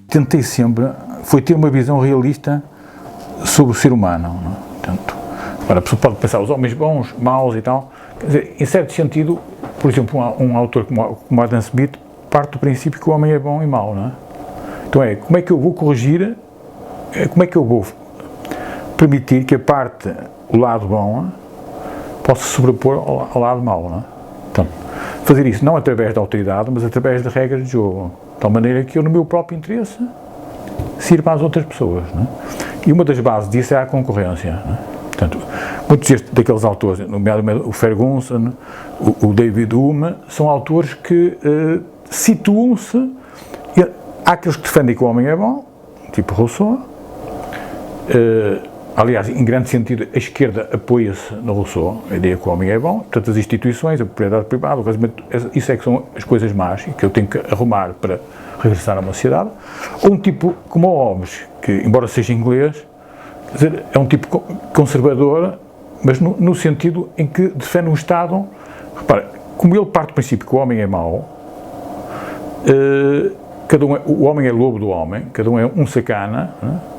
Tentei sempre, foi ter uma visão realista sobre o ser humano, não é? Portanto, agora a pessoa pode pensar os homens bons, maus e tal, quer dizer, em certo sentido, por exemplo, um autor como Adam Smith parte do princípio que o homem é bom e mau, não é? Então como é que eu vou corrigir, como é que eu vou permitir que a parte, o lado bom, possa se sobrepor ao lado mau, não é? Então, fazer isso não através da autoridade, mas através de regras de jogo, de tal maneira que eu, no meu próprio interesse, sirva às outras pessoas, não é? E uma das bases disso é a concorrência, não é? Portanto, muitos daqueles autores, nomeadamente o Ferguson, o David Hume, são autores que situam-se. Há aqueles que defendem que o homem é bom, tipo Rousseau. Aliás, em grande sentido, a esquerda apoia-se no Rousseau, a ideia que o homem é bom. Portanto, as instituições, a propriedade privada, o casamento, isso é que são as coisas más e que eu tenho que arrumar para regressar a uma sociedade. Ou um tipo como o Hobbes, que, embora seja inglês, quer dizer, é um tipo conservador, mas no sentido em que defende um Estado. Repara, como ele parte do princípio que o homem é mau, o homem é lobo do homem, cada um é um sacana, não é?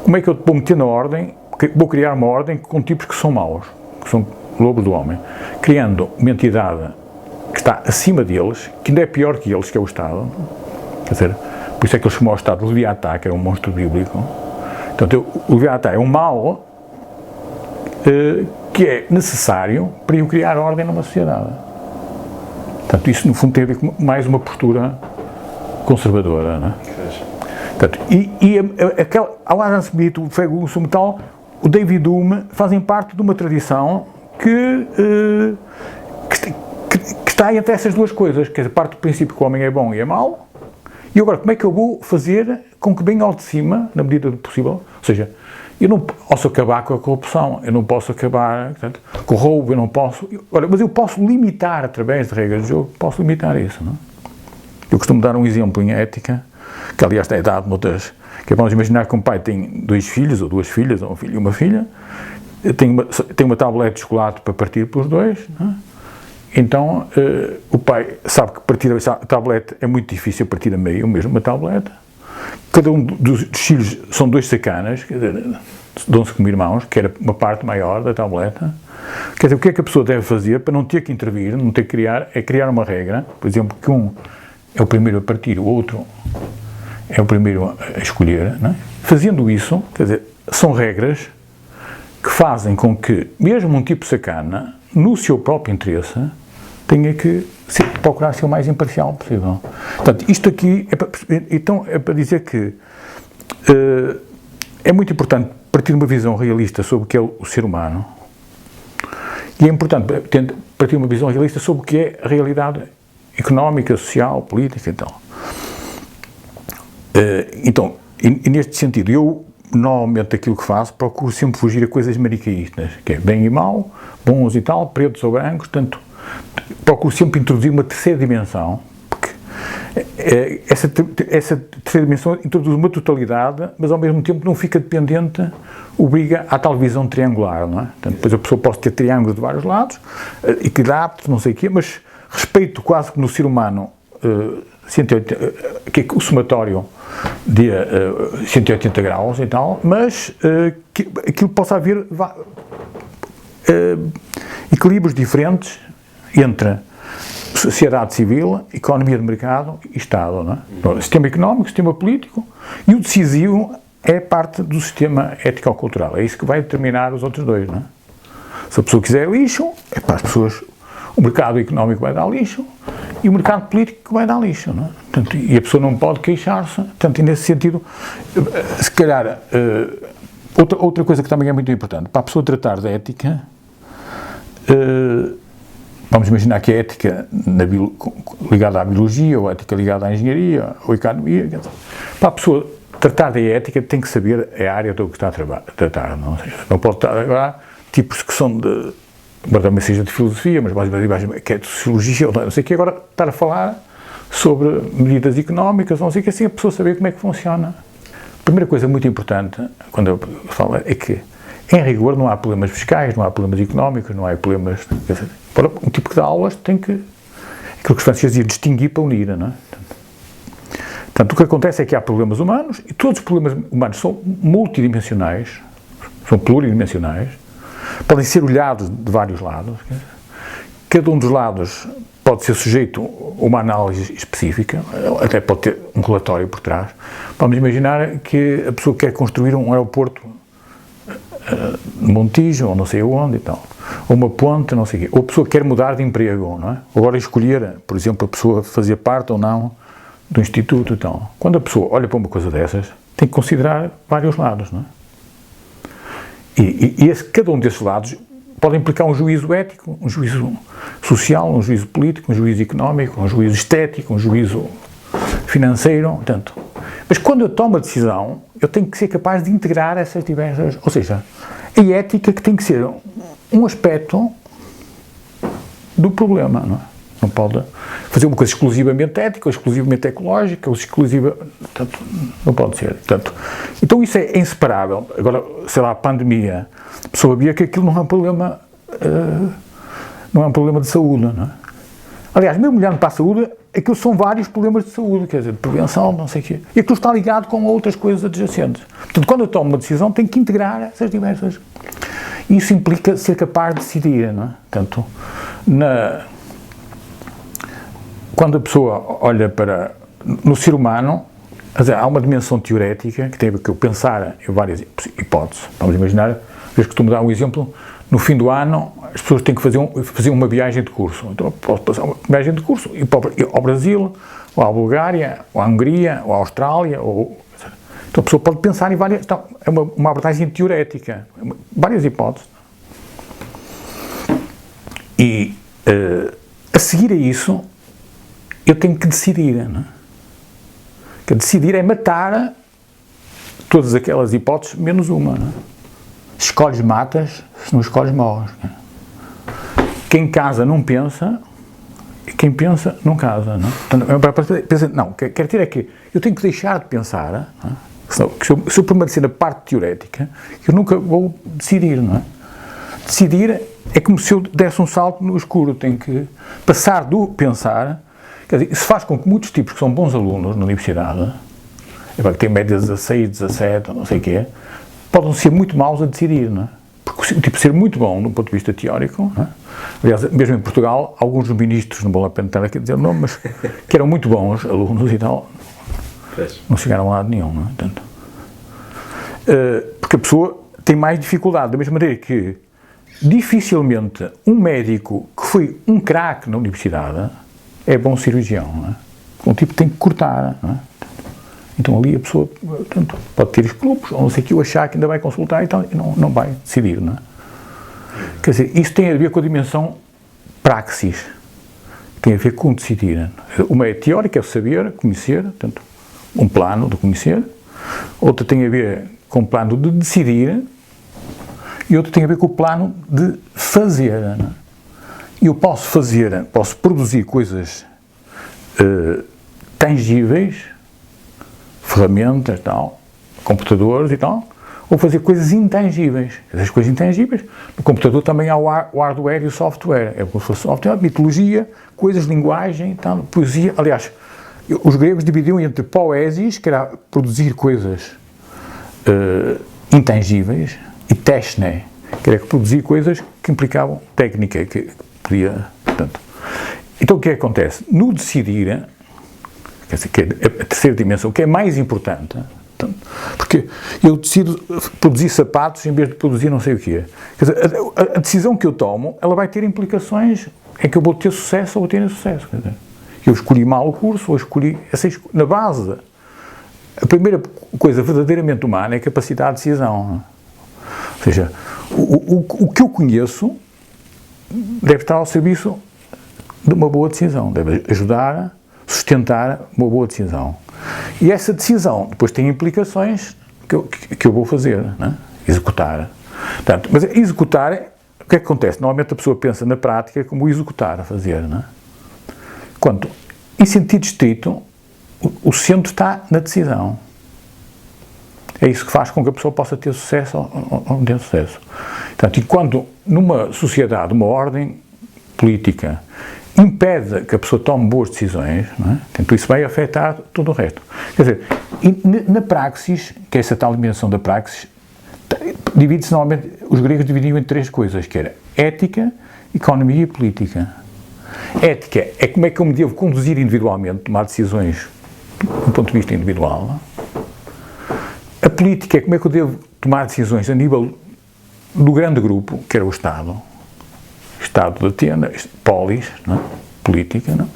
Como é que eu vou meter na ordem, vou criar uma ordem com tipos que são maus, que são lobo do homem, criando uma entidade que está acima deles, que ainda é pior que eles, que é o Estado, quer dizer, por isso é que ele chamou o Estado de Leviatã, que era um monstro bíblico. Portanto, o Leviatã é um mal que é necessário para eu criar ordem numa sociedade. Portanto, isso no fundo tem a ver com mais uma postura conservadora, não é? Portanto, ao Adam Smith, o Ferguson e tal, o David Hume fazem parte de uma tradição que está entre essas duas coisas, que é a parte do princípio que o homem é bom e é mau, e agora como é que eu vou fazer com que venha ao de cima, na medida do possível, ou seja, eu não posso acabar com a corrupção, eu não posso acabar, portanto, com o roubo, eu não posso, mas eu posso limitar, através de regras de jogo, posso limitar isso, não é? Eu costumo dar um exemplo em ética, que aliás é dado noutras, que vamos imaginar que um pai tem 2 filhos, ou 2 filhas, ou um filho e uma filha, tem uma tablete de chocolate para partir pelos 2, não é? Então, o pai sabe que partir a tablete é muito difícil, partir a meio, mesmo uma tablete. Cada um dos filhos são 2 sacanas, quer dizer, dão-se como irmãos, que era uma parte maior da tableta. Quer dizer, o que é que a pessoa deve fazer para não ter que intervir, não ter que criar, é criar uma regra, por exemplo, que um é o primeiro a partir, o outro é o primeiro a escolher, não é? Fazendo isso, quer dizer, são regras que fazem com que, mesmo um tipo sacana, no seu próprio interesse, tenha que procurar ser o mais imparcial possível. Portanto, isto aqui é para dizer que é muito importante partir de uma visão realista sobre o que é o ser humano, e é importante partir de uma visão realista sobre o que é a realidade económica, social, política e tal. Então, e neste sentido, eu, normalmente, aquilo que faço, procuro sempre fugir a coisas manicaístas, que é bem e mau, bons e tal, pretos ou brancos, portanto, procuro sempre introduzir uma terceira dimensão, porque essa terceira dimensão introduz uma totalidade, mas ao mesmo tempo não fica dependente, obriga à tal visão triangular, não é? Portanto, depois a pessoa pode ter triângulos de vários lados, equilibres, não sei o quê, mas respeito quase que no ser humano 180, que é o somatório de 180 graus e tal, mas que aquilo possa haver equilíbrios diferentes entre sociedade civil, economia de mercado e Estado, não é? Sistema económico, sistema político, e o decisivo é parte do sistema ético-cultural, é isso que vai determinar os outros dois, não é? Se a pessoa quiser lixo, é para as pessoas. O mercado económico vai dar lixo e o mercado político vai dar lixo, não é? Portanto, e a pessoa não pode queixar-se. Portanto, e nesse sentido, se calhar, outra coisa que também é muito importante, para a pessoa tratar da ética, vamos imaginar que a ética ligada à biologia, ou a ética ligada à engenharia, ou à economia, para a pessoa tratar da ética tem que saber a área do que está a tratar, não, não pode estar agora tipos que são de, embora também seja de filosofia, mas basicamente que é de sociologia, ou não sei o que, agora estar a falar sobre medidas económicas, não sei o que, assim a pessoa saber como é que funciona. A primeira coisa muito importante, quando eu falo, é que, em rigor, não há problemas fiscais, não há problemas económicos, não há problemas... Quer dizer, para um tipo de aulas tem que... Aquilo que os franceses diziam, distinguir para unir, não é? Portanto, o que acontece é que há problemas humanos, e todos os problemas humanos são multidimensionais, são pluridimensionais, podem ser olhados de vários lados. Cada um dos lados pode ser sujeito a uma análise específica, até pode ter um relatório por trás. Vamos imaginar que a pessoa quer construir um aeroporto no Montijo, ou não sei onde e tal, ou uma ponte, não sei o quê, ou a pessoa quer mudar de emprego, não é? Agora escolher, por exemplo, a pessoa fazer parte ou não do instituto e tal. Quando a pessoa olha para uma coisa dessas, tem que considerar vários lados, não é? E cada um desses lados pode implicar um juízo ético, um juízo social, um juízo político, um juízo económico, um juízo estético, um juízo financeiro, portanto. Mas quando eu tomo a decisão, eu tenho que ser capaz de integrar essas diversas... Ou seja, a ética que tem que ser um aspecto do problema, não é? Não pode fazer uma coisa exclusivamente ética, ou exclusivamente ecológica, ou exclusiva... Portanto, não pode ser. Portanto, então isso é inseparável. Agora, sei lá, a pandemia, a pessoa via que aquilo não é um problema... não é um problema de saúde, não é? Aliás, mesmo olhando para a saúde, aquilo são vários problemas de saúde, quer dizer, de prevenção, não sei o quê. E aquilo está ligado com outras coisas adjacentes. Portanto, quando eu tomo uma decisão, tenho que integrar essas diversas... Isso implica ser capaz de decidir, não é? Portanto, quando a pessoa olha para... No ser humano, há uma dimensão teorética que tem a ver com pensar em várias hipóteses. Vamos imaginar, eu costumo dar um exemplo, no fim do ano as pessoas têm que fazer uma viagem de curso. Então posso passar uma viagem de curso e ir ao Brasil, ou à Bulgária, ou à Hungria, ou à Austrália, então a pessoa pode pensar em várias... Então, é uma abordagem teorética, várias hipóteses. E a seguir a isso, eu tenho que decidir, não é? Que decidir é matar todas aquelas hipóteses, menos uma, não é? Se escolhes, matas, se não escolhes, morres. Não é? Quem casa não pensa, e quem pensa não casa, não é? Portanto, não, quero dizer é que eu tenho que deixar de pensar, não é? Se eu permanecer na parte teorética, eu nunca vou decidir, não é? Decidir é como se eu desse um salto no escuro, tenho que passar do pensar. Quer dizer, isso faz com que muitos tipos que são bons alunos na universidade, que têm média 16, 17, não sei o quê, podem ser muito maus a decidir, não é? Porque o tipo ser muito bom do ponto de vista teórico, não é? Aliás, mesmo em Portugal, alguns ministros, não vou lá estar aqui a dizer o nome, mas que eram muito bons alunos e tal, não chegaram a lado nenhum, não é? Portanto, porque a pessoa tem mais dificuldade, da mesma maneira que dificilmente um médico que foi um craque na universidade é bom cirurgião, não é? Um tipo tem que cortar, não é? Então ali a pessoa, portanto, pode ter escrúpulos, ou não sei o que, eu achar que ainda vai consultar e tal, e não vai decidir, não é? Quer dizer, isso tem a ver com a dimensão praxis, tem a ver com decidir. Uma é teórica, é o saber, conhecer, portanto, um plano de conhecer, outra tem a ver com o plano de decidir, e outra tem a ver com o plano de fazer, não é? Eu posso produzir coisas tangíveis, ferramentas, tal, computadores e tal, ou fazer coisas intangíveis. Essas coisas intangíveis, no computador também há o hardware e o software. É como se fosse software, mitologia, coisas, linguagem, tal, poesia. Aliás, os gregos dividiam entre poesis, que era produzir coisas intangíveis, e techne, que era produzir coisas que implicavam técnica, que podia, portanto. Então o que é que acontece? No decidir, quer dizer, que é a terceira dimensão, o que é mais importante, portanto, porque eu decido produzir sapatos em vez de produzir não sei o quê. Quer dizer, a decisão que eu tomo, ela vai ter implicações em que eu vou ter sucesso ou vou ter insucesso. Quer dizer, eu escolhi mal o curso, ou escolhi, na base, a primeira coisa verdadeiramente humana é a capacidade de decisão. Ou seja, o que eu conheço deve estar ao serviço de uma boa decisão, deve ajudar, sustentar uma boa decisão. E essa decisão depois tem implicações que eu vou fazer, não é? Executar. Portanto, mas executar, o que é que acontece? Normalmente a pessoa pensa na prática como executar, fazer, não é? Quando, em sentido estrito, o centro está na decisão. É isso que faz com que a pessoa possa ter sucesso ou não ter sucesso. Portanto, e quando numa sociedade, uma ordem política impede que a pessoa tome boas decisões, não é? Portanto, isso vai afetar todo o resto. Quer dizer, na praxis, que é essa tal dimensão da praxis, divide-se normalmente, os gregos dividiam em 3 coisas, que era ética, economia e política. Ética é como é que eu me devo conduzir individualmente, tomar decisões do ponto de vista individual. A política é como é que eu devo tomar decisões a nível do grande grupo, que era o Estado. Estado de Atenas, polis, não é? Política, não é?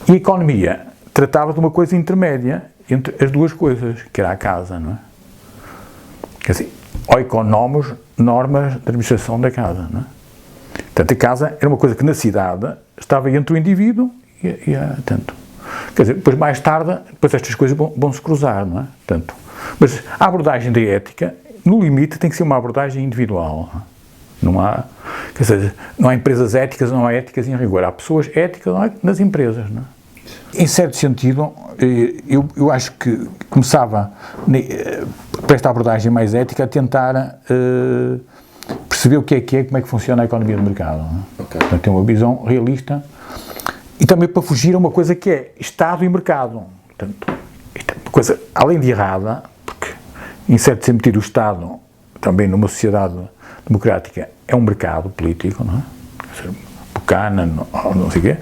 E a economia tratava de uma coisa intermédia entre as duas coisas, que era a casa, não é? Quer dizer, oikonomos, normas de administração da casa, não é? Portanto, a casa era uma coisa que na cidade estava entre o indivíduo e a tanto. Quer dizer, depois mais tarde, depois estas coisas vão se cruzar, não é? Portanto, mas a abordagem da ética, no limite, tem que ser uma abordagem individual. Não há, quer dizer, não há empresas éticas, não há éticas em rigor. Há pessoas éticas nas empresas, não é? Em certo sentido, eu acho que começava, para esta abordagem mais ética, a tentar perceber o que é, como é que funciona a economia de mercado. Não é? Okay. Portanto, ter uma visão realista e também para fugir a uma coisa que é Estado e mercado. Portanto, isto é uma coisa, além de errada, porque, em certo sentido, o Estado, também numa sociedade democrática, é um mercado político, não é? Buchanan, não sei o quê,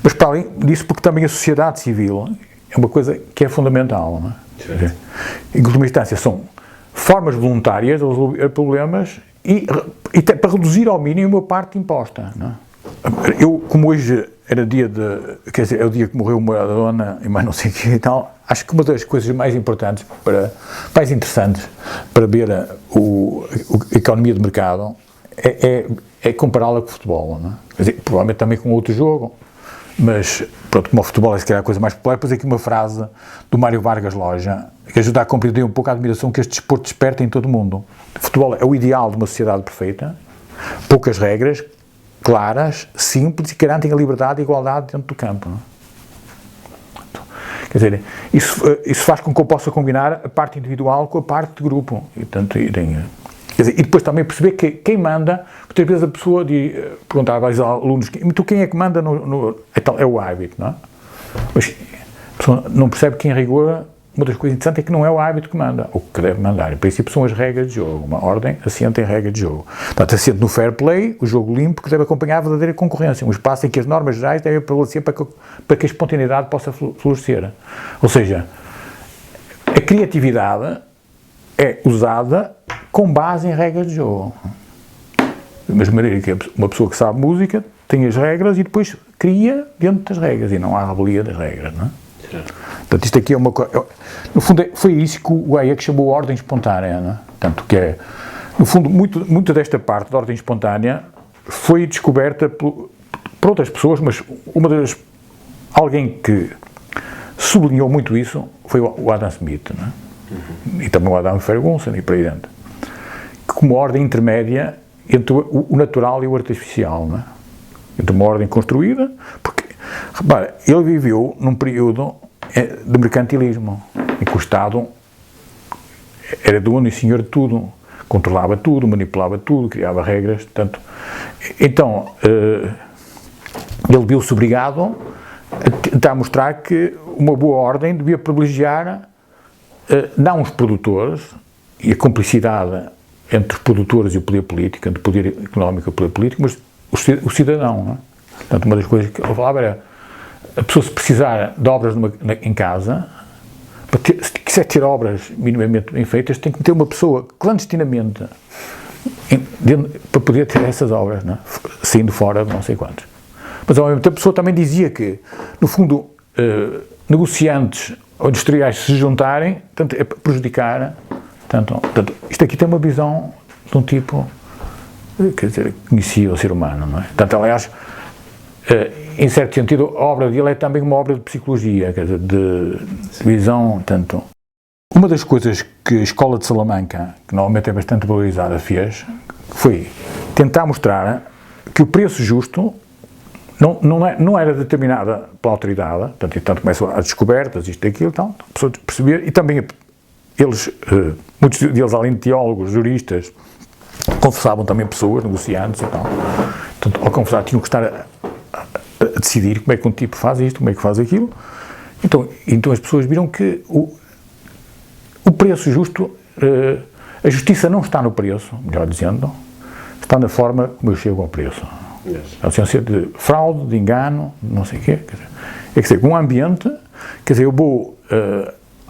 mas para além disso, porque também a sociedade civil é uma coisa que é fundamental, não é? Em última instância, são formas voluntárias de resolver problemas e para reduzir ao mínimo a parte imposta, não é? Eu, como hoje era dia de, quer dizer, é o dia que morreu uma dona e mais não sei o quê e tal, acho que uma das coisas mais importantes, mais interessantes para ver a economia de mercado é compará-la com o futebol, não é? Quer dizer, provavelmente também com outro jogo, mas pronto, como o futebol é se calhar a coisa mais popular, depois aqui uma frase do Mário Vargas Llosa que ajuda a compreender um pouco a admiração que este desporto desperta em todo o mundo. O futebol é o ideal de uma sociedade perfeita, poucas regras, claras, simples e que garantem a liberdade e a igualdade dentro do campo, não é? Quer dizer, isso faz com que eu possa combinar a parte individual com a parte de grupo. E, portanto, quer dizer, e depois também perceber que quem manda, muitas vezes a pessoa perguntava aos alunos, então quem é que manda então é o hábito, não é? Mas a pessoa não percebe que em rigor uma das coisas interessantes é que não é o hábito que manda, ou que deve mandar. Em princípio são as regras de jogo, uma ordem assenta em regra de jogo. Portanto, assenta no fair play, o jogo limpo, que deve acompanhar a verdadeira concorrência, um espaço em que as normas gerais devem prevalecer para que a espontaneidade possa florescer. Ou seja, a criatividade é usada com base em regras de jogo. Da mesma maneira que uma pessoa que sabe música tem as regras e depois cria dentro das regras, e não há rebelia das regras, não é? Portanto, isto aqui é uma coisa. No fundo, foi isso que o Hayek chamou ordem espontânea, não é? Portanto, que é. No fundo, muito desta parte da ordem espontânea foi descoberta por outras pessoas, mas alguém que sublinhou muito isso foi o Adam Smith, não é? E também o Adam Ferguson e por aí dentro. Como ordem intermédia entre o natural e o artificial, não é? Entre uma ordem construída, porque, repara, ele viveu num período de mercantilismo, em que o Estado era dono e senhor de tudo, controlava tudo, manipulava tudo, criava regras, portanto, então, ele viu-se obrigado a tentar mostrar que uma boa ordem devia privilegiar não os produtores e a cumplicidade entre os produtores e o poder político, entre o poder económico e o poder político, mas o cidadão, não é? Portanto, uma das coisas que eu falava era a pessoa, se precisar de obras em casa, se quiser ter obras minimamente bem feitas, tem que ter uma pessoa clandestinamente para poder ter essas obras, não é? Saindo fora de não sei quantos. Mas ao mesmo tempo a pessoa também dizia que, no fundo, negociantes ou industriais se juntarem, portanto, é para prejudicar. Portanto, isto aqui tem uma visão de um tipo, quer dizer, que conhecia o ser humano, não é? Portanto, aliás, em certo sentido, a obra dele é também uma obra de psicologia, quer dizer, de visão, tanto. Uma das coisas que a Escola de Salamanca, que normalmente é bastante valorizada, fez, foi tentar mostrar que o preço justo não era determinada pela autoridade, portanto começam as descobertas, isto e aquilo, então, a pessoa perceber, e também eles, muitos deles, além de teólogos, juristas, confessavam também pessoas, negociantes e tal. Portanto, ao confessar, tinham que estar a decidir como é que um tipo faz isto, como é que faz aquilo. Então as pessoas viram que o preço justo, a justiça não está no preço, melhor dizendo, está na forma como eu chego ao preço. A ausência de fraude, de engano, não sei o quê. Quer dizer, um ambiente, quer dizer, eu vou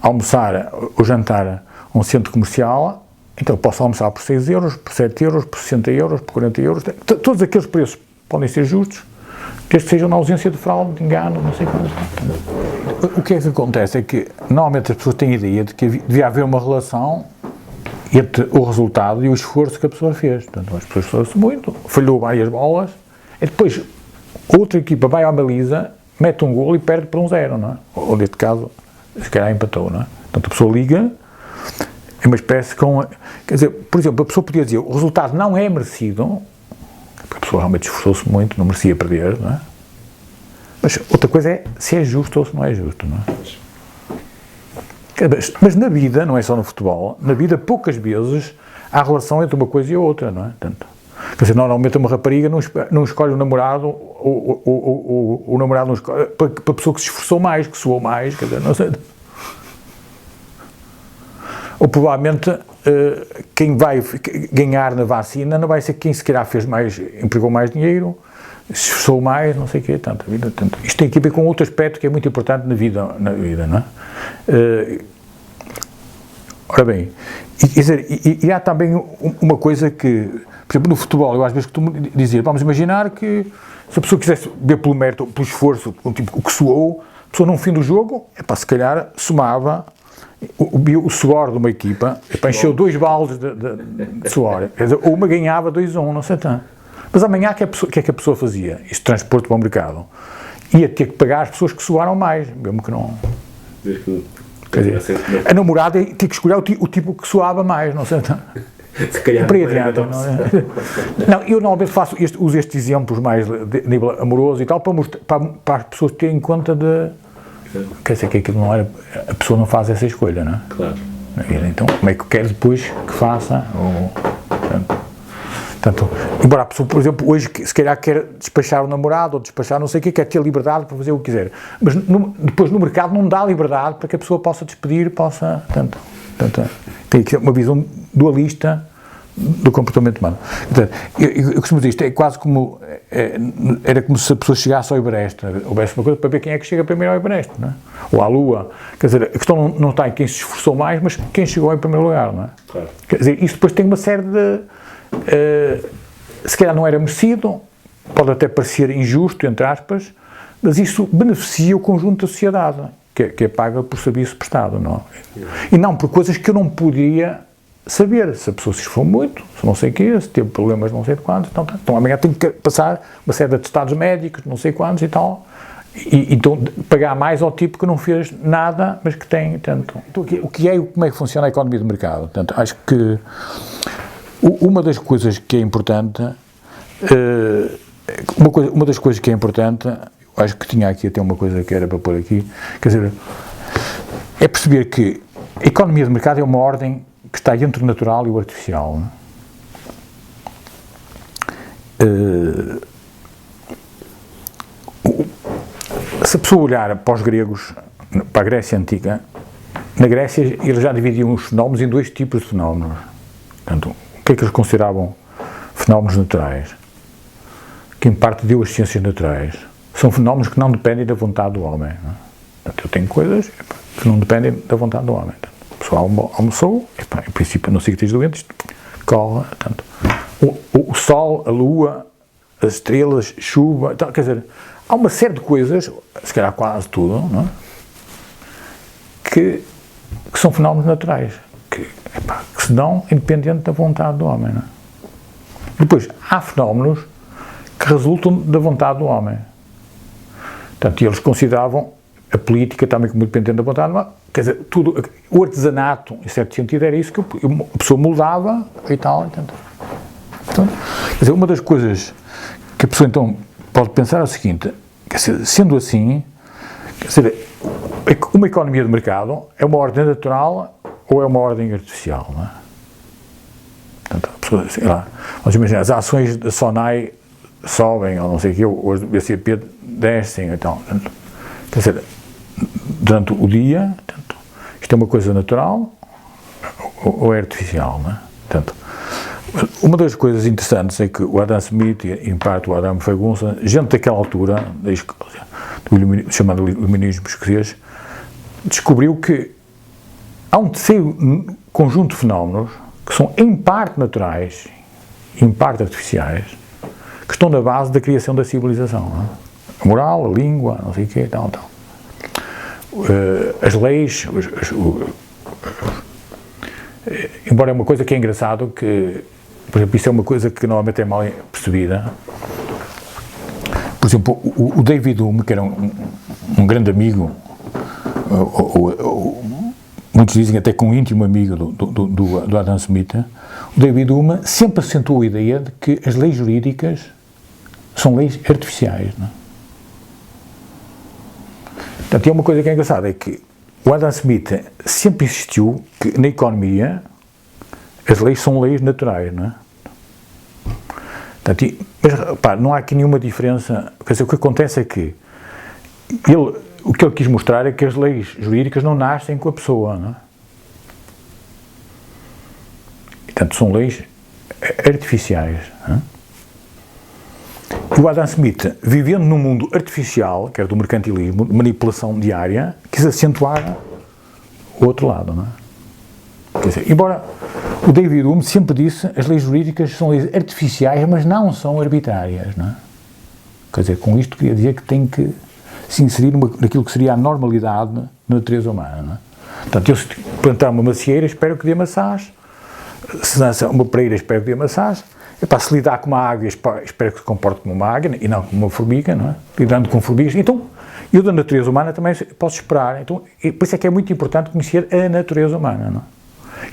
almoçar ou jantar a um centro comercial, então eu posso almoçar por 6 euros, por 7 euros, por 60 euros, por 40 euros, todos aqueles preços podem ser justos, desde que sejam na ausência de fraude, de engano, não sei quanto. O que é que acontece é que, normalmente as pessoas têm a ideia de que devia haver uma relação entre o resultado e o esforço que a pessoa fez. Portanto, as pessoas esforçam muito, falhou várias bolas, e depois outra equipa vai à baliza, mete um golo e perde por 1-0, não é? Ou neste caso, se calhar empatou, não é? Portanto, a pessoa liga, é uma espécie com... Quer dizer, por exemplo, a pessoa podia dizer, o resultado não é merecido, porque a pessoa realmente esforçou-se muito, não merecia perder, não é? Mas outra coisa é se é justo ou se não é justo, não é? Mas na vida, não é só no futebol, na vida poucas vezes há relação entre uma coisa e a outra, não é? Portanto, quer dizer, normalmente uma rapariga não escolhe o namorado, ou o namorado não escolhe, para a pessoa que se esforçou mais, que suou mais, quer dizer, não sei. Ou provavelmente quem vai ganhar na vacina não vai ser quem se calhar fez mais, empregou mais dinheiro, se esforçou mais, não sei o quê, tanto. Isto tem que ver com outro aspecto que é muito importante na vida, não é? Ora bem, quer dizer, e há também uma coisa que, por exemplo, no futebol, eu às vezes costumo dizer, vamos imaginar que se a pessoa quisesse ver pelo mérito, pelo esforço, o que suou, a pessoa no fim do jogo, se calhar somava o suor de uma equipa, encheu 2 baldes de suor, quer dizer, ou uma ganhava 2-1, não sei tanto. Mas amanhã o que é que a pessoa fazia? Isto transporte para o mercado. Ia ter que pagar as pessoas que suaram mais, mesmo que não... Quer dizer, a namorada ia ter que escolher o tipo que suava mais, não sei tanto. Se calhar para adiante, não é? Não, eu normalmente uso estes exemplos mais de nível amoroso e tal, para as pessoas terem conta de... Quer dizer, que aquilo não era... A pessoa não faz essa escolha, não é? Claro. Então, como é que quer depois que faça? Portanto, embora a pessoa, por exemplo, hoje se calhar quer despachar o namorado ou despachar não sei o quê, quer ter liberdade para fazer o que quiser. Mas depois no mercado não dá liberdade para que a pessoa possa despedir, portanto, tem que ser uma visão dualista do comportamento humano. Portanto, eu costumo dizer, isto é quase como, era como se a pessoa chegasse ao Everest, houvesse uma coisa para ver quem é que chega primeiro ao Everest, não é? Ou à Lua. Quer dizer, a questão não está em quem se esforçou mais, mas quem chegou em primeiro lugar, não é? Claro. Quer dizer, isso depois tem uma série de... se calhar não era merecido, pode até parecer injusto, entre aspas, mas isso beneficia o conjunto da sociedade, que é paga por serviço prestado, não é? E não por coisas que eu não podia saber, se a pessoa se esforçou muito, se não sei o quê, se teve problemas não sei de quantos, então amanhã tenho que passar uma série de atestados médicos, não sei quantos e tal, e então pagar mais ao tipo que não fez nada, mas que tem, tanto. Então, como é que funciona a economia de mercado? Portanto, acho que uma das coisas que é importante, uma das coisas que é importante, acho que tinha aqui até uma coisa que era para pôr aqui, quer dizer, é perceber que a economia de mercado é uma ordem que está entre o natural e o artificial. Se a pessoa olhar para os gregos, para a Grécia Antiga, na Grécia eles já dividiam os fenómenos em 2 tipos de fenómenos. Portanto, o que é que eles consideravam fenómenos naturais? Que em parte deu as ciências naturais. São fenómenos que não dependem da vontade do homem. Não é? Portanto, eu tenho coisas que não dependem da vontade do homem. Portanto, a pessoa almoçou, em princípio não sei que esteja doente, corre. Portanto, o sol, a lua, as estrelas, chuva, então, quer dizer, há uma série de coisas, se calhar quase tudo, não é? que são fenómenos naturais. Que se dão independente da vontade do homem. Não é? Depois, há fenómenos que resultam da vontade do homem. Portanto, eles consideravam a política também como dependente da vontade do homem. Quer dizer, tudo, o artesanato, em certo sentido, era isso que a pessoa moldava e tal. Então, quer dizer, uma das coisas que a pessoa então pode pensar é o seguinte, quer dizer, sendo assim, quer dizer, uma economia de mercado é uma ordem natural ou é uma ordem artificial, não é? Portanto, a pessoa, sei lá, vamos imaginar, as ações da SONAI sobem, ou não sei o quê, ou as do BCP descem, então, portanto, quer dizer, durante o dia, portanto, isto é uma coisa natural ou é artificial, não é? Portanto, uma das coisas interessantes é que o Adam Smith, e em parte o Adam Fagunça, gente daquela altura, do chamado iluminismo escocês, descobriu que há um terceiro conjunto de fenómenos que são em parte naturais, em parte artificiais, que estão na base da criação da civilização, não é? A moral, a língua, não sei o quê, tal. As leis, embora é uma coisa que é engraçado, que, por exemplo, isso é uma coisa que normalmente é mal percebida. Por exemplo, o David Hume, que era um grande amigo, muitos dizem até que um íntimo amigo do Adam Smith, o David Hume sempre assentou a ideia de que as leis jurídicas são leis artificiais, não é? Portanto, é uma coisa que é engraçada, é que o Adam Smith sempre insistiu que na economia as leis são leis naturais, não é? Portanto, mas, repare, não há aqui nenhuma diferença. Quer dizer, o que acontece é que o que ele quis mostrar é que as leis jurídicas não nascem com a pessoa, não é? Portanto, são leis artificiais, não é? E o Adam Smith, vivendo num mundo artificial, que era do mercantilismo, de manipulação diária, quis acentuar o outro lado, não é? Quer dizer, embora o David Hume sempre disse as leis jurídicas são leis artificiais, mas não são arbitrárias, não é? Quer dizer, com isto queria dizer que tem que se inserir naquilo que seria a normalidade na natureza humana, não é? Portanto, eu se plantar uma macieira, espero que dê maçãs, se lança uma pereira, espero que dê maçãs. Se lidar com uma águia, espero que se comporte como uma águia e não como uma formiga, não é? Lidando com formigas. Então, eu da natureza humana também posso esperar. Então, por isso é que é muito importante conhecer a natureza humana, não é?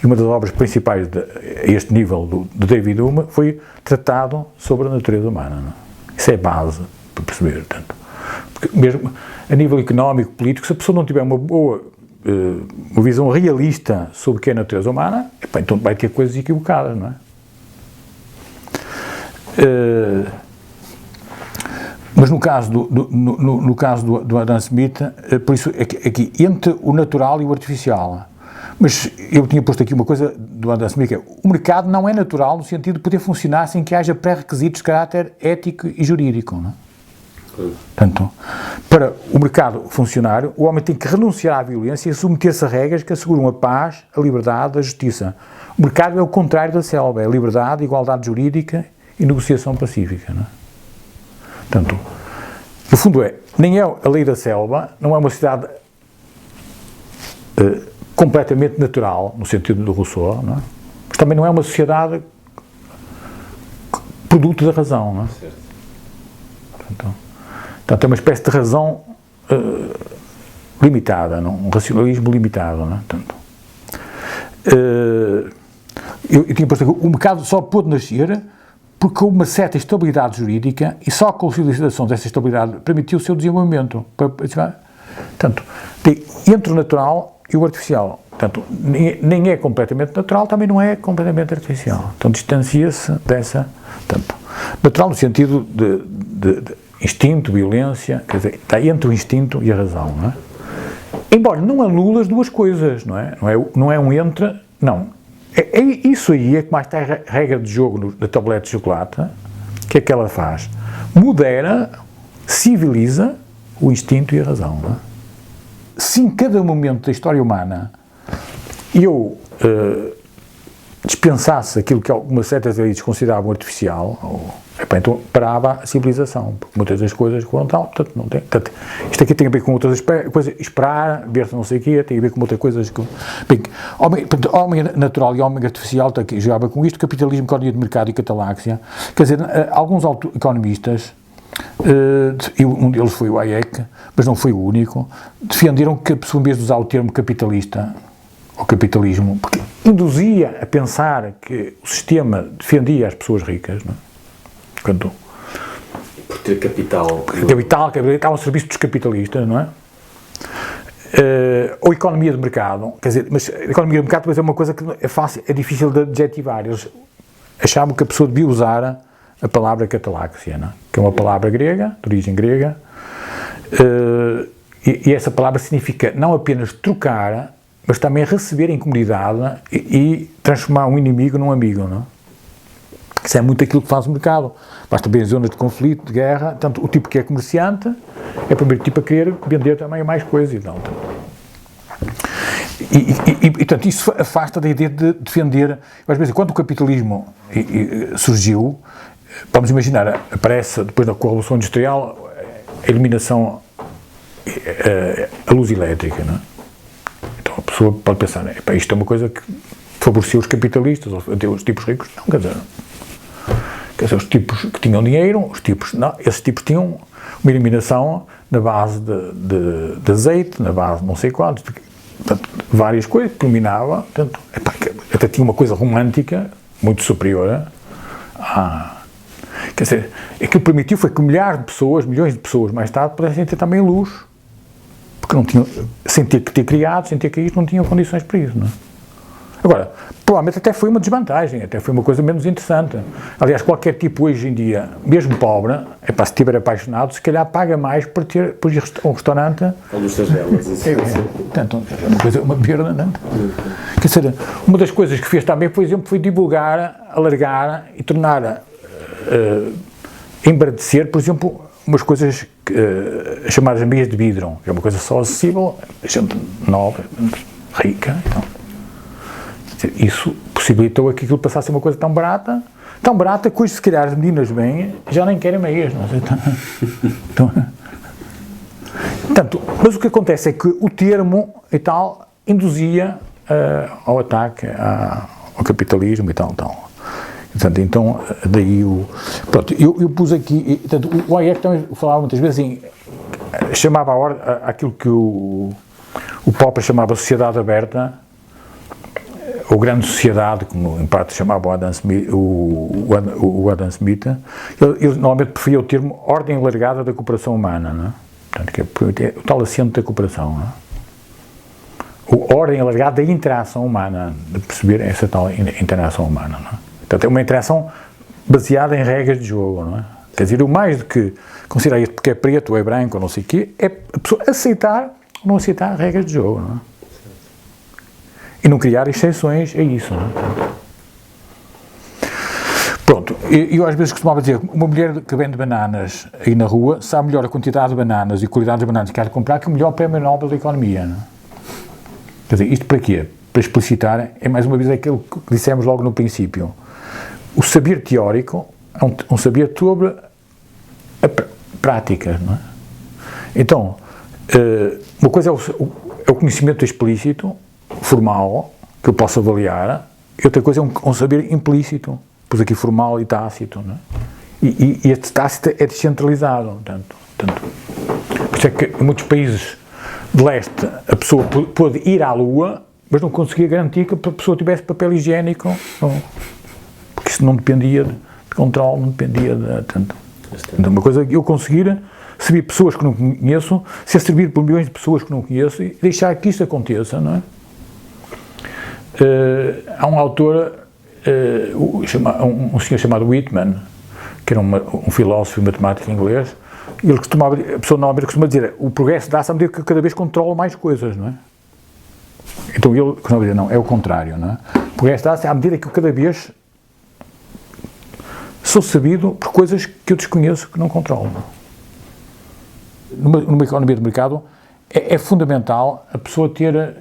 E uma das obras principais a este nível do David Hume foi tratado sobre a natureza humana, não é? Isso é base para perceber, portanto. Porque mesmo a nível económico, político, se a pessoa não tiver uma boa uma visão realista sobre o que é a natureza humana, então vai ter coisas equivocadas, não é? Mas no caso do Adam Smith, por isso aqui entre o natural e o artificial. Mas eu tinha posto aqui uma coisa do Adam Smith, que é: o mercado não é natural no sentido de poder funcionar sem que haja pré-requisitos de caráter ético e jurídico, não é? Portanto, para o mercado funcionar, o homem tem que renunciar à violência e submeter-se a regras que asseguram a paz, a liberdade, a justiça. O mercado é o contrário da selva, é a liberdade, a igualdade jurídica e negociação pacífica, não é? Portanto, no fundo nem é a lei da selva, não é uma sociedade completamente natural, no sentido do Rousseau, não é? Mas também não é uma sociedade produto da razão, não é? Portanto, é uma espécie de razão limitada, não? Um racionalismo limitado, não é? Portanto, eu tinha posto aqui, o mercado só pôde nascer porque houve uma certa estabilidade jurídica e só a consolidação dessa estabilidade permitiu o seu desenvolvimento. Portanto, entre o natural e o artificial. Portanto, nem é completamente natural, também não é completamente artificial. Então, distancia-se dessa. Portanto, natural no sentido de instinto, violência, quer dizer, está entre o instinto e a razão, não é? Embora não anula as duas coisas, não é? Não é um entre, não. Isso aí é que mais está a regra de jogo da tablete de chocolate. O que é que ela faz? Modera, civiliza o instinto e a razão, não é? Se em cada momento da história humana eu dispensasse aquilo que algumas certas elites consideravam artificial, então parava a civilização, porque muitas das coisas foram tal, portanto, não tem. Portanto, isto aqui tem a ver com outras coisas, esperar, ver-se não sei o quê, tem a ver com outras coisas. Bem, homem natural e homem artificial, aqui jogava com isto, capitalismo, economia de mercado e cataláxia. Quer dizer, alguns economistas, um deles foi o Hayek, mas não foi o único, defenderam que a pessoa, em vez de usar o termo capitalista, ou capitalismo, porque induzia a pensar que o sistema defendia as pessoas ricas, não é? Quando, por ter capital. Capital ao serviço dos capitalistas, não é? ou economia de mercado, quer dizer, mas a economia de mercado depois é uma coisa que é fácil, é difícil de adjetivar. Eles achavam que a pessoa devia usar a palavra catalaxia, não é? Que é uma palavra grega, de origem grega, e essa palavra significa não apenas trocar, mas também receber em comunidade e transformar um inimigo num amigo, não é? Isso é muito aquilo que faz o mercado. Basta ver zonas de conflito, de guerra, tanto o tipo que é comerciante é o primeiro tipo a querer vender também mais coisas e tal. E portanto, isso afasta da ideia de defender. Às vezes, quando o capitalismo surgiu, vamos imaginar, aparece depois da Revolução Industrial a eliminação, a luz elétrica, não é? Então a pessoa pode pensar, isto é uma coisa que favoreceu os capitalistas, ou até os tipos ricos. Não, quer dizer, os tipos que tinham dinheiro, esses tipos tinham uma eliminação na base de azeite, na base de não sei quantos, portanto, várias coisas, que eliminava, portanto, até tinha uma coisa romântica muito superior quer dizer, aquilo que permitiu foi que milhares de pessoas, milhões de pessoas mais tarde pudessem ter também luz, porque não tinham, sem ter que ter criado, sem ter que isto, não tinham condições para isso, não é? Agora, provavelmente até foi uma desvantagem, até foi uma coisa menos interessante. Aliás, qualquer tipo hoje em dia, mesmo pobre, se estiver apaixonado, se calhar paga mais por ir a um restaurante. A luz das velas, Portanto, é uma perda, não é? Quer dizer, uma das coisas que fez também, por exemplo, foi divulgar, alargar e tornar, embaratecer, por exemplo, umas coisas chamadas meias de vidro, que é uma coisa só acessível, gente nobre, rica, então. Isso possibilitou que aquilo passasse a uma coisa tão barata que hoje, se calhar, as meninas bem já nem querem meias, não sei. Portanto, mas o que acontece é que o termo e tal induzia ao ataque ao capitalismo e tal. Portanto, então, daí pronto, eu pus aqui, portanto, o Hayek também falava muitas vezes assim, chamava aquilo que o Popper chamava sociedade aberta, ou grande sociedade, como em parte chamava o Adam Smith, ele normalmente preferia o termo ordem alargada da cooperação humana, não é? Portanto, que é o tal assento da cooperação, não é? O ordem alargada da interação humana, de perceber essa tal interação humana, não é? Portanto, é uma interação baseada em regras de jogo, não é? Quer dizer, o mais do que considerar isto porque é preto ou é branco ou não sei o quê, é a pessoa aceitar ou não aceitar regras de jogo, não é? E não criar exceções a isso, não é? Pronto, eu às vezes costumava dizer, uma mulher que vende bananas aí na rua sabe melhor a quantidade de bananas e qualidade de bananas que há de comprar que o melhor prémio Nobel da Economia, não é? Quer dizer, isto para quê? Para explicitar, é mais uma vez aquilo que dissemos logo no princípio. O saber teórico é um saber sobre a prática, não é? Então, uma coisa é o conhecimento explícito, formal, que eu posso avaliar, e outra coisa é um saber implícito, pus aqui formal e tácito, não é? E este tácito é descentralizado, portanto, por isso é que em muitos países de leste a pessoa pôde ir à Lua, mas não conseguia garantir que a pessoa tivesse papel higiênico, porque isso não dependia de controle, não dependia de tanto. Então, uma coisa que eu conseguir servir pessoas que não conheço, ser servido por milhões de pessoas que não conheço e deixar que isto aconteça, não é? Há um autor, um senhor chamado Whitman, que era um filósofo e matemático inglês, e ele costumava, a pessoa normalmente costuma dizer, o progresso dá-se à medida que cada vez controla mais coisas, não é? Então ele costuma dizer, não, é o contrário, não é? O progresso dá-se à medida que eu cada vez sou sabido por coisas que eu desconheço, que não controlo. Numa economia de mercado, é fundamental a pessoa ter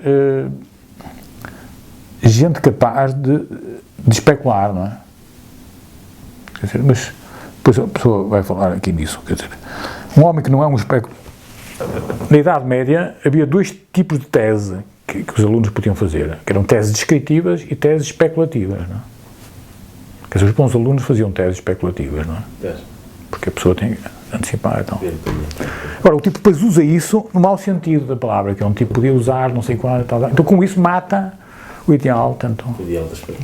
gente capaz de especular, não é? Quer dizer, mas depois a pessoa vai falar aqui nisso, quer dizer, um homem que não é um especulador. Na Idade Média havia dois tipos de tese que os alunos podiam fazer, que eram teses descritivas e teses especulativas, não é? Quer dizer, os bons alunos faziam teses especulativas, não é? Porque a pessoa tem que antecipar e tal. Agora, o tipo depois usa isso no mau sentido da palavra, que é um tipo que podia usar, não sei qual, tal. Então com isso mata o ideal, tanto.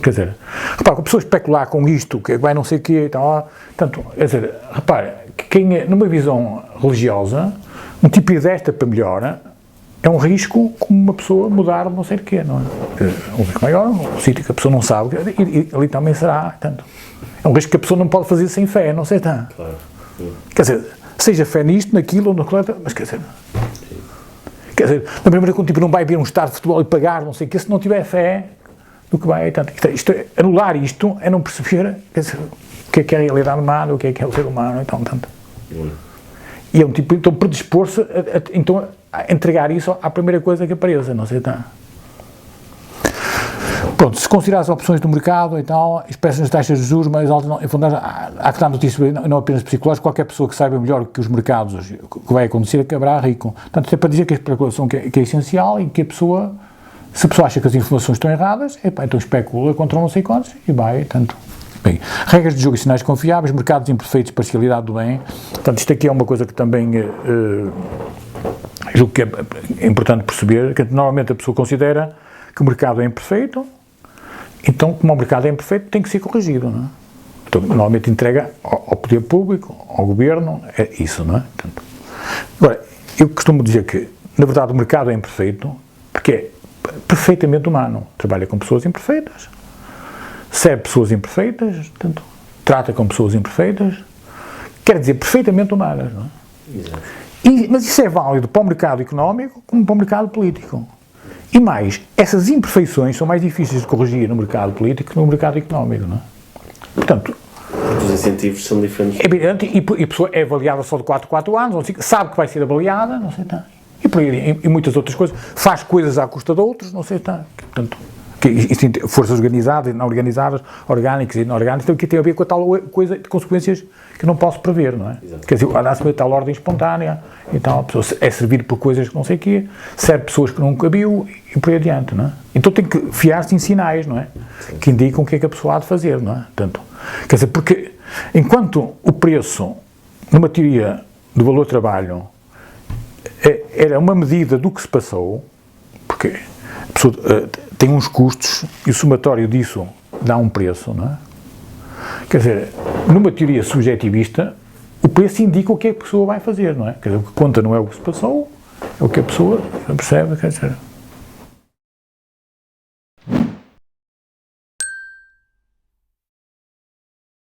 Quer dizer, repara, a pessoa especular com isto, que vai não sei o quê e tal, tanto, quer dizer, repara, que quem, numa visão religiosa, um tipo desta para melhor, é um risco como uma pessoa mudar não sei de quê, não é? Um risco maior, um sítio que a pessoa não sabe, e ali também será, tanto. É um risco que a pessoa não pode fazer sem fé, não sei tanto. Claro. Quer dizer, seja fé nisto, naquilo, naquilo, mas quer dizer, na primeira quando tipo, não vai ver um estádio de futebol e pagar, não sei o que, se não tiver fé, do que vai, tanto. Anular isto é não perceber, quer dizer, o que é a realidade humana, o que é o ser humano, então, tanto. E é um tipo, então, predispor-se a entregar isso à primeira coisa que apareça, não sei, tá? Pronto, se considerar as opções do mercado e tal, espécies de taxas de juros mais altas, há que dar notícia, não apenas psicológica, qualquer pessoa que saiba melhor que os mercados, o que vai acontecer, acabará rico. Portanto, é para dizer que a especulação que é essencial e que a pessoa, se a pessoa acha que as informações estão erradas, então especula contra não sei quantos e vai, tanto. Bem, regras de jogo e sinais confiáveis, mercados imperfeitos, parcialidade do bem. Portanto, isto aqui é uma coisa que também julgo que é importante perceber, que normalmente a pessoa considera que o mercado é imperfeito, então, como o mercado é imperfeito, tem que ser corrigido, não é? Então, normalmente entrega ao poder público, ao governo, é isso, não é? Portanto, agora, eu costumo dizer que, na verdade, o mercado é imperfeito porque é perfeitamente humano. Trabalha com pessoas imperfeitas, serve pessoas imperfeitas, portanto, trata com pessoas imperfeitas, quer dizer, perfeitamente humanas, não é? Exato. Mas isso é válido para o mercado económico como para o mercado político. E mais, essas imperfeições são mais difíceis de corrigir no mercado político que no mercado económico, não é? Portanto, os incentivos são diferentes. É evidente, e a pessoa é avaliada só de 4 anos, sabe que vai ser avaliada, não sei, tá. E muitas outras coisas, faz coisas à custa de outros, não sei, tá. Portanto, forças organizadas, não organizadas, orgânicas e inorgânicas, então que tem a ver com a tal coisa de consequências que eu não posso prever, não é? Exato. Quer dizer, há-se a tal ordem espontânea, então a pessoa é servir por coisas que não sei o quê, serve pessoas que nunca viu e por aí adiante, não é? Então tem que fiar-se em sinais, não é? Sim. Que indicam o que é que a pessoa há de fazer, não é? Portanto, quer dizer, porque enquanto o preço, numa teoria do valor-trabalho, era uma medida do que se passou, porque a pessoa tem uns custos e o somatório disso dá um preço, não é? Quer dizer, numa teoria subjetivista, o preço indica o que é que a pessoa vai fazer, não é? Quer dizer, o que conta não é o que se passou, é o que a pessoa percebe, quer dizer.